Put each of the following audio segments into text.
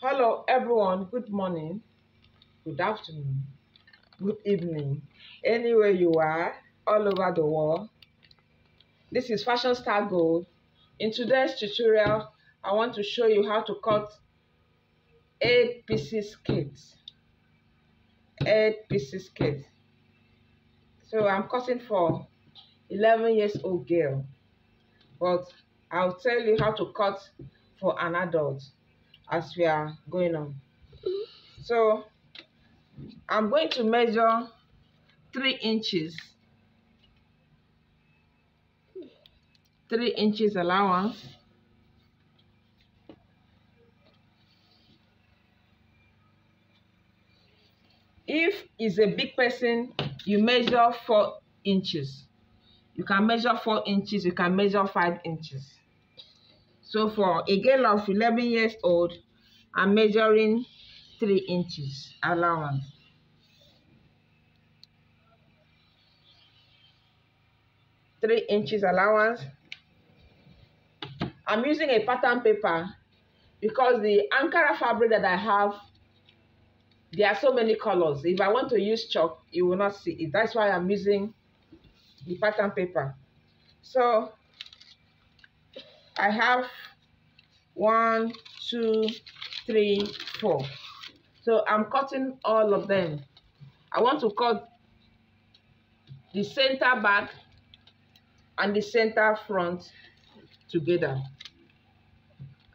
Hello everyone, good morning, good afternoon, good evening, anywhere you are, all over the world. This is Fashion Star Gold. In today's tutorial, I want to show you how to cut 8 pieces skirts. 8 pieces skirts. So I'm cutting for 11 years old girl, but I'll tell you how to cut for an adult as we are going on. So I'm going to measure 3 inches 3 inches allowance. If it's a big person, you measure 4 inches. You can measure 4 inches, you can measure 5 inches. So for a girl of 11 years old, I'm measuring 3 inches allowance. Three inches allowance. I'm using a pattern paper because the Ankara fabric that I have, there are so many colors. If I want to use chalk, you will not see it. That's why I'm using the pattern paper. So I have 1, 2, 3, 4. So I'm cutting all of them. I want to cut the center back and the center front together.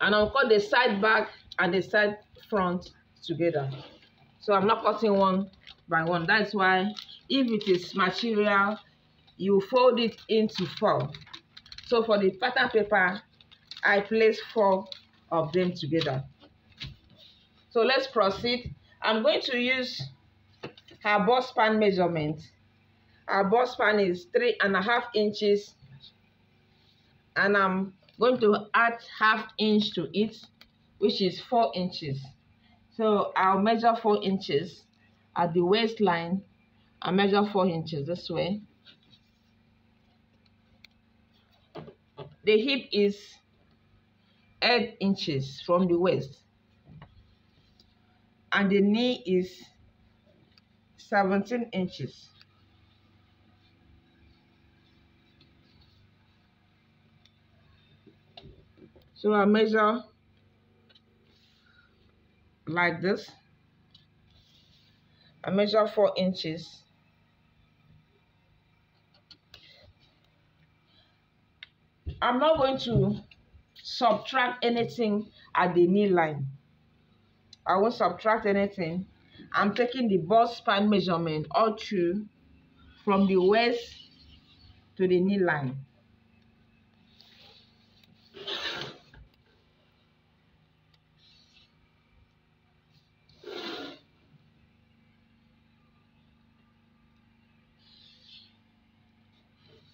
And I'll cut the side back and the side front together. So I'm not cutting one by one. That's why if it is material, you fold it into 4. So for the pattern paper, I place 4 of them together. So let's proceed. I'm going to use her bust span measurement. Our bust span is 3.5 inches, and I'm going to add ½ inch to it, which is 4 inches. So I'll measure 4 inches at the waistline. I measure 4 inches this way. The hip is 8 inches from the waist, and the knee is 17 inches. So I measure like this. I measure 4 inches. I'm not going to subtract anything at the knee line. I won't subtract anything. I'm taking the bust span measurement all through from the waist to the knee line.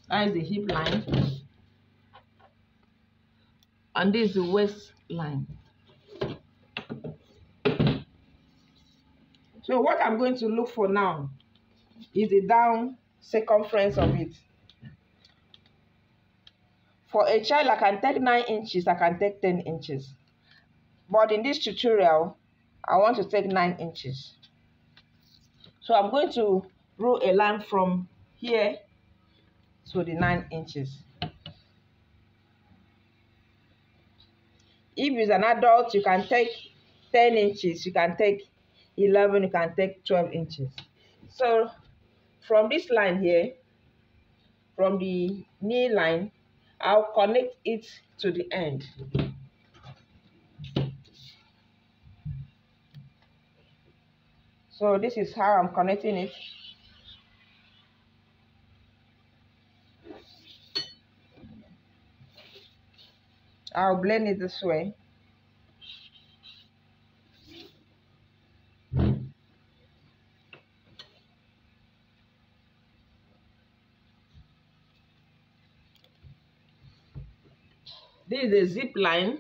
That is the hip line. And this is the waist line. So what I'm going to look for now is the down circumference of it. For a child, I can take 9 inches, I can take 10 inches. But in this tutorial, I want to take 9 inches. So I'm going to draw a line from here to the 9 inches. If it's an adult, you can take 10 inches, you can take 11, you can take 12 inches. So from this line here, from the knee line, I'll connect it to the end. So this is how I'm connecting it. I'll blend it this way. This is the zip line.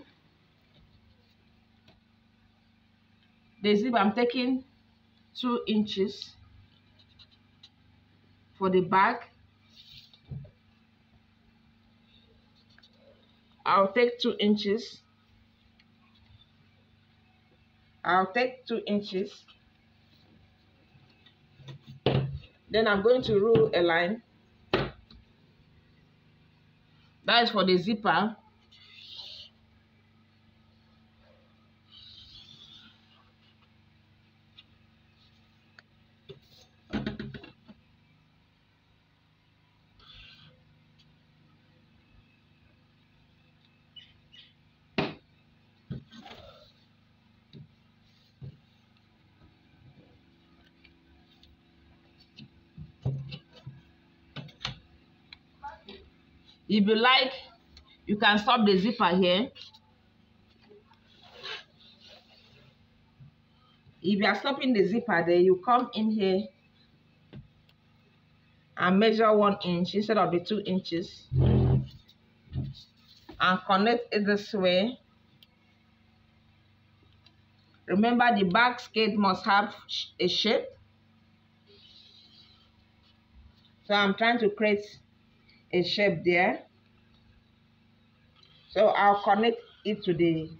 The zip, I'm taking 2 inches for the back. I'll take 2 inches. I'll take 2 inches. Then I'm going to rule a line. That is for the zipper. If you like, you can stop the zipper here. If you are stopping the zipper there, you come in here and measure 1 inch instead of the 2 inches and connect it this way. Remember, the back skate must have a shape. So I'm trying to create a shape there. So I'll connect it to the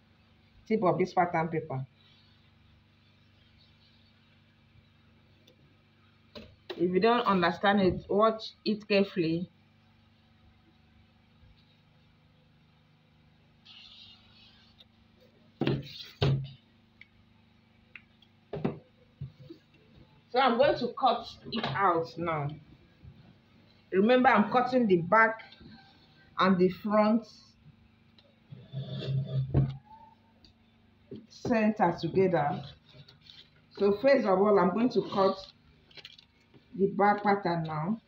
tip of this pattern paper. If you don't understand it, watch it carefully. So I'm going to cut it out now. Remember, I'm cutting the back and the front center together. So first of all, I'm going to cut the back pattern now.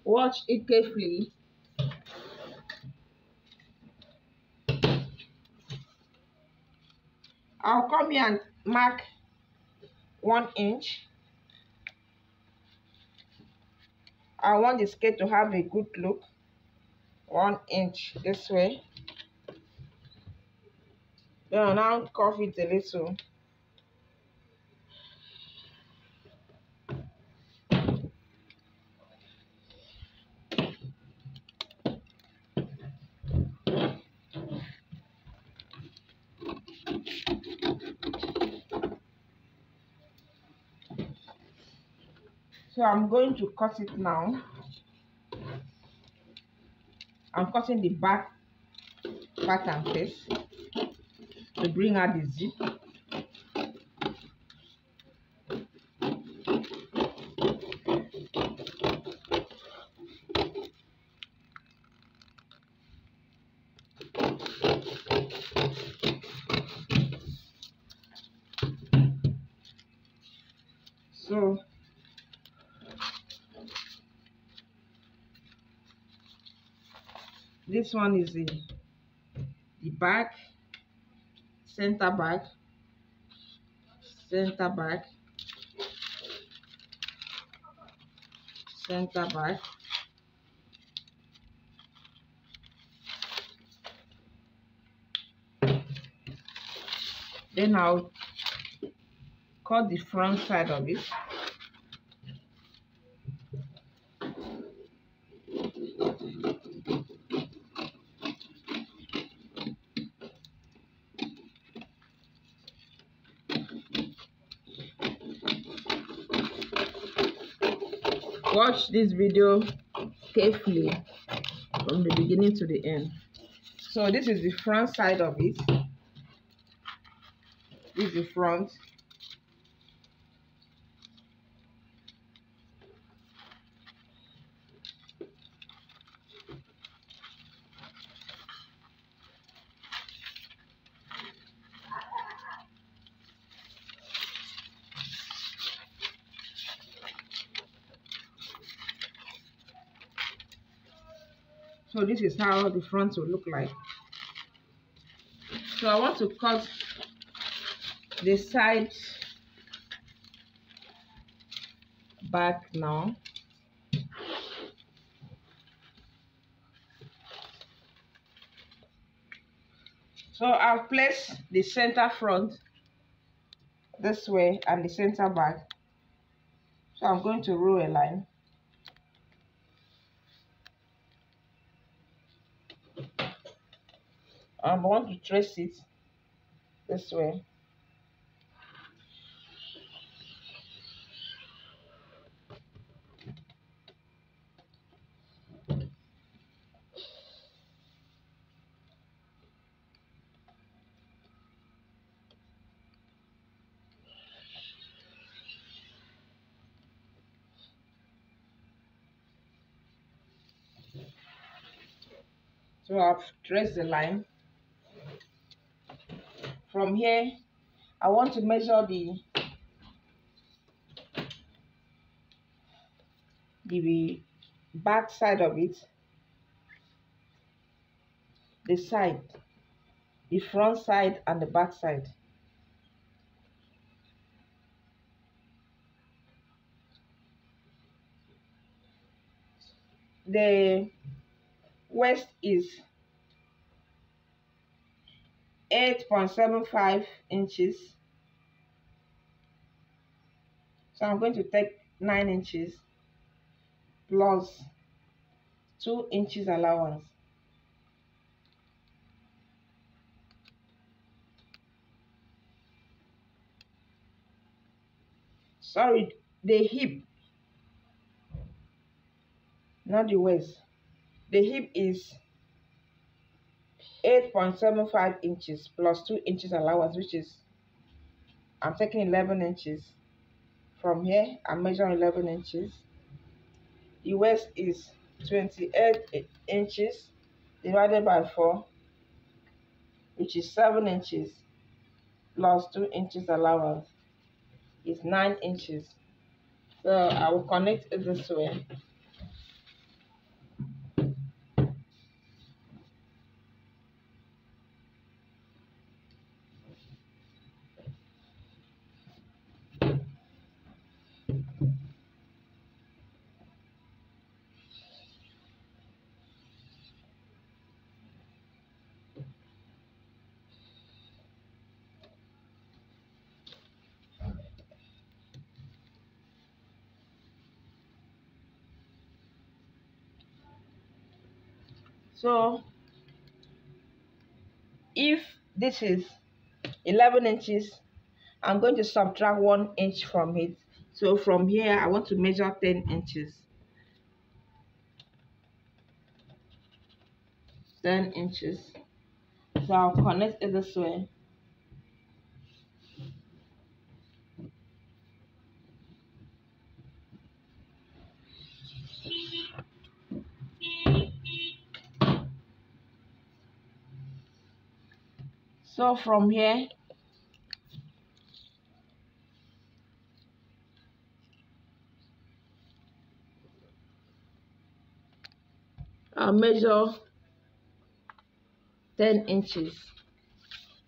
Watch it carefully. I'll come here and mark 1 inch. I want the skirt to have a good look. 1 inch this way. Then I'll now curve it a little. So I'm going to cut it now. I'm cutting the back pattern first to bring out the zip. So this one is the back, center back, center back, center back. Then I'll cut the front side of it. Watch this video carefully from the beginning to the end. So this is the front side of it. This is the front. So this is how the front will look like. So I want to cut the side back now. So I'll place the center front this way and the center back. So I'm going to roll a line. I want to trace it this way. So I've traced the line. From here, I want to measure the back side of it, the side, the front side and the back side. The waist is 8.75 inches. So I'm going to take 9 inches plus 2 inches allowance. Sorry, the hip, not the waist. The hip is 8.75 inches plus 2 inches allowance, which is, I'm taking 11 inches. From here, I'm measuring 11 inches. The waist is 28 inches divided by 4, which is 7 inches plus 2 inches allowance is 9 inches. So I will connect it this way. So if this is 11 inches, I'm going to subtract 1 inch from it. So from here, I want to measure 10 inches. 10 inches. So I'll connect it this way. So from here, I'll measure 10 inches.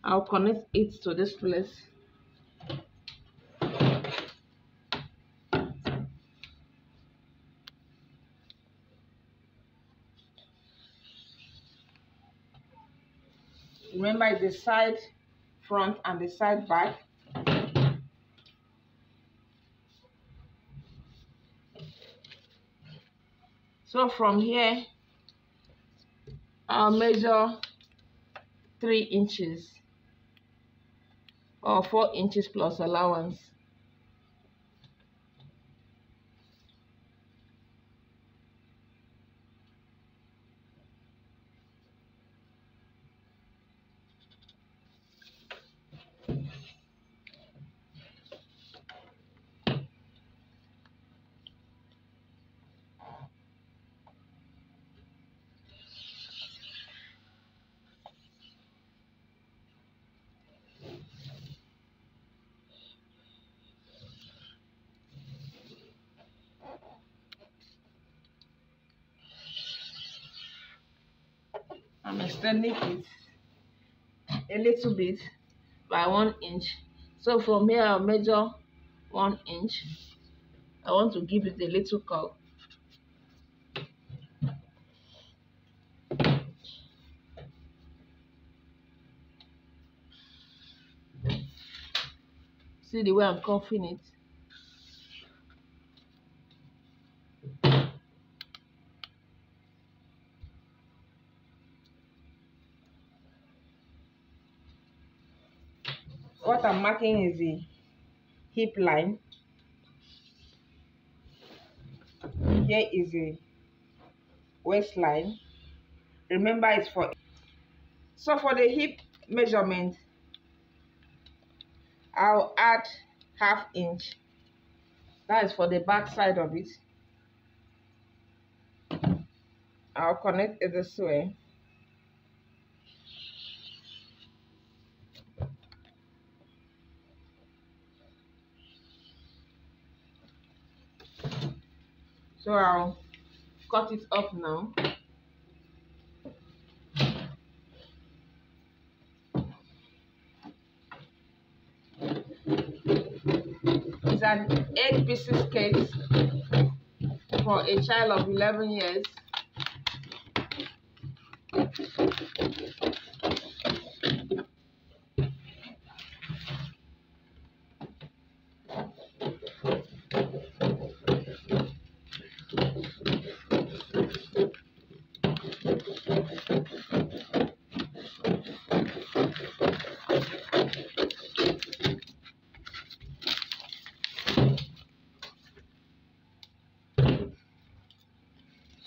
I'll connect it to this place. Remember, it's the side front and the side back. So from here, I'll measure 3 inches or 4 inches plus allowance. I'm extending it a little bit by 1 inch. So from here, I'll measure 1 inch. I want to give it a little curve. see the way I'm cuffing it. What I'm marking is the hip line. Here is the waistline. Remember, it's for. So for the hip measurement, I'll add ½ inch. That is for the back side of it. I'll connect it this way. So I'll cut it up now. It's an 8-piece skirt for a child of 11 years.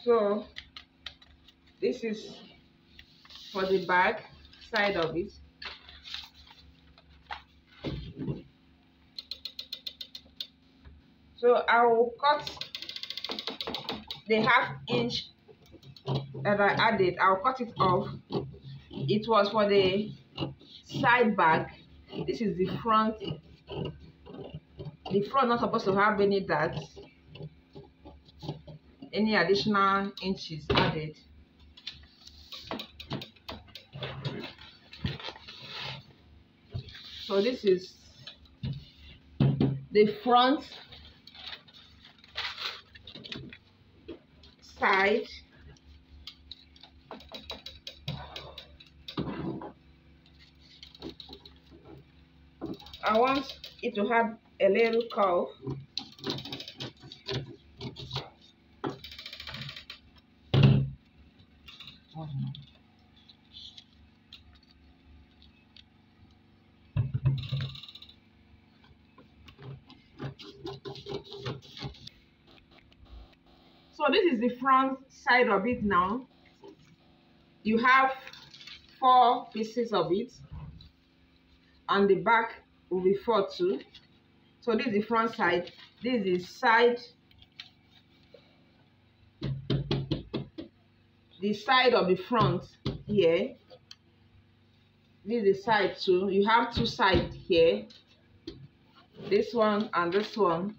So this is for the back side of it. So I will cut the ½ inch that I added. I'll cut it off. It was for the side back. This is the front. The front not supposed to have any dots, any additional inches added. So this is the front side. I want it to have a little curve. So this is the front side of it now. You have 4 pieces of it, and the back will be 4 too. So this is the front side. This is the side of the front here. This is the side too. You have 2 sides here. This one and this one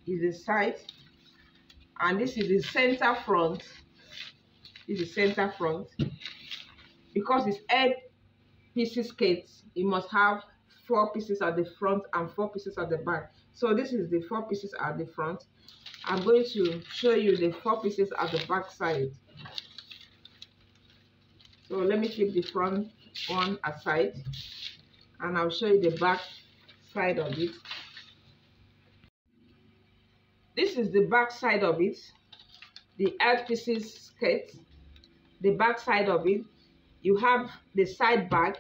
is the side, and this is the center front. This is center front. Because it's 8-piece skirts, you must have 4 pieces at the front and 4 pieces at the back. So this is the 4 pieces at the front. I'm going to show you the 4 pieces at the back side. So let me keep the front one aside, and I'll show you the back side of it. This is the back side of it, the 8-piece skirt. The back side of it, you have the side back,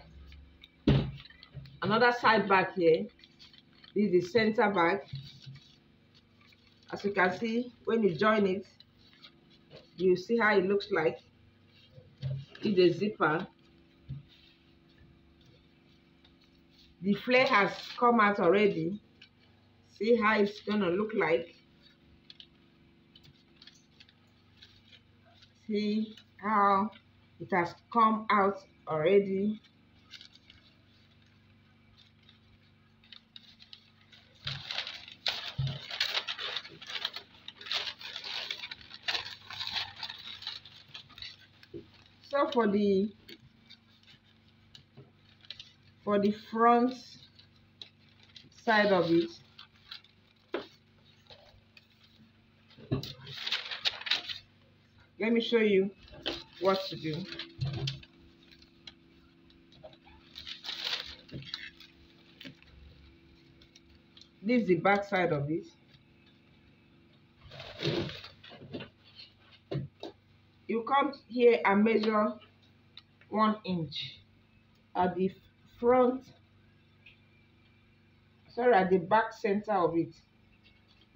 another side back here. This is the center back. As you can see, when you join it, you see how it looks like. It's a zipper. The flare has come out already. See how it's gonna look like. See how it has come out already. So for the front side of it, let me show you what to do. This is the back side of it. You come here and measure 1 inch at the front, sorry, at the back center of it.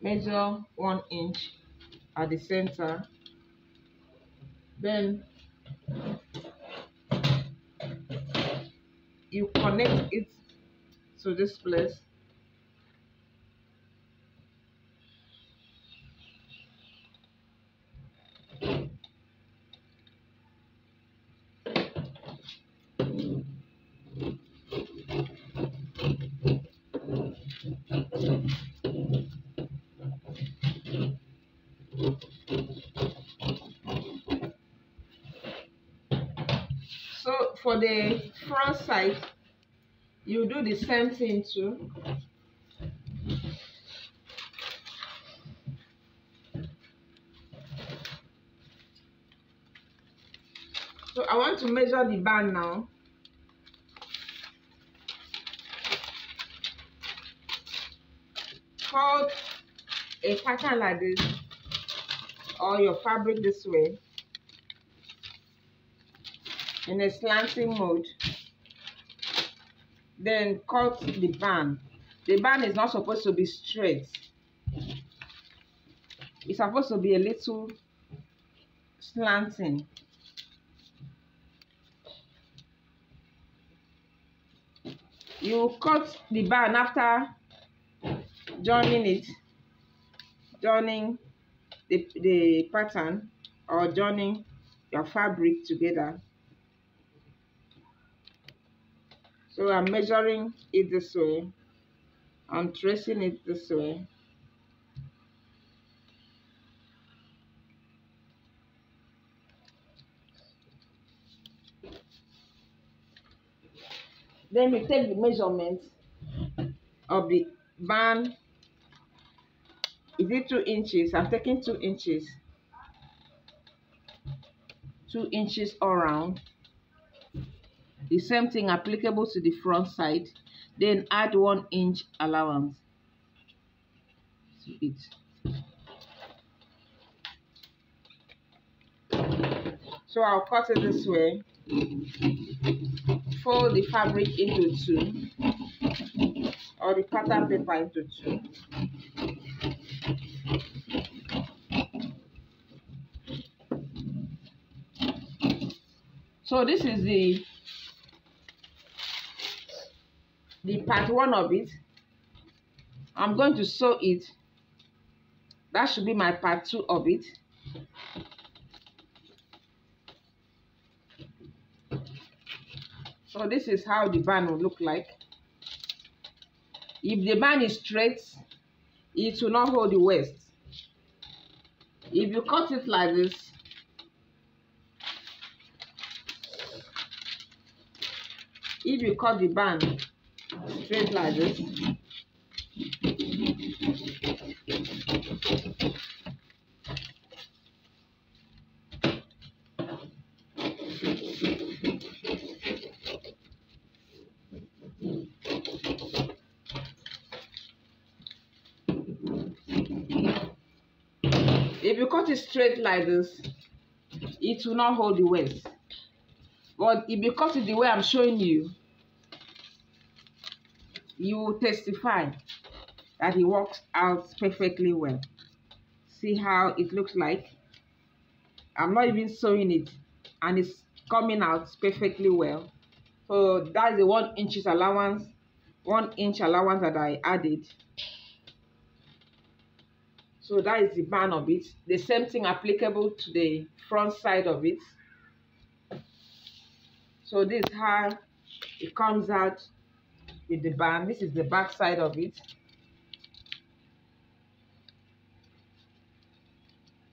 Measure 1 inch at the center. Then you connect it to this place. So for the front side, you do the same thing too. So I want to measure the band now. Fold a pattern like this, or your fabric this way, in a slanting mode. Then cut the band. The band is not supposed to be straight. It's supposed to be a little slanting. You cut the band after joining the pattern, or joining your fabric together. So I'm measuring it this way. I'm tracing it this way. Then we take the measurement of the band. Is it 2 inches? I'm taking 2 inches. 2 inches all around. The same thing applicable to the front side. Then add 1 inch allowance to it. So I'll cut it this way. Fold the fabric into 2, or the pattern paper into 2. So this is the part 1 of it. I'm going to sew it. That should be my part 2 of it. So this is how the band will look like. If the band is straight, it will not hold the waist. If you cut it like this, if you cut the band straight like this, if you cut it straight like this, it will not hold the waist. But if you cut it the way I'm showing you, you will testify that it works out perfectly well. See how it looks like? I'm not even sewing it, and it's coming out perfectly well. So that's the 1 inch allowance, 1 inch allowance that I added. So that is the band of it. The same thing applicable to the front side of it. So this is how it comes out with the band. This is the back side of it.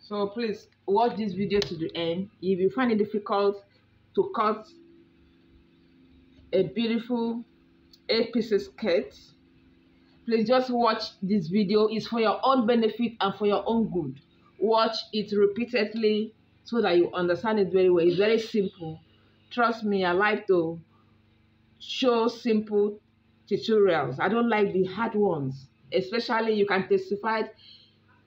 So please watch this video to the end. If you find it difficult to cut a beautiful 8-piece skirt, please just watch this video. It's for your own benefit and for your own good. Watch it repeatedly so that you understand it very well. It's very simple. Trust me, I like to show simple tutorials. I don't like the hard ones. especially you can testify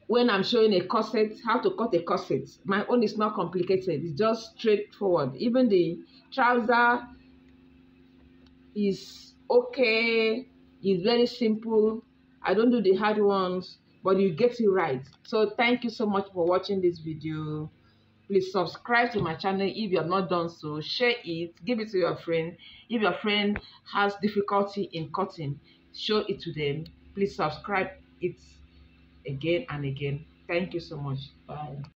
when I'm showing a corset, how to cut a corset. My own is not complicated. It's just straightforward. Even the trouser is okay. It's very simple. I don't do the hard ones, but you get it right. So thank you so much for watching this video. Please subscribe to my channel if you have not done so. Share it, give it to your friend. If your friend has difficulty in cutting, show it to them. Please subscribe it again and again. Thank you so much. Bye.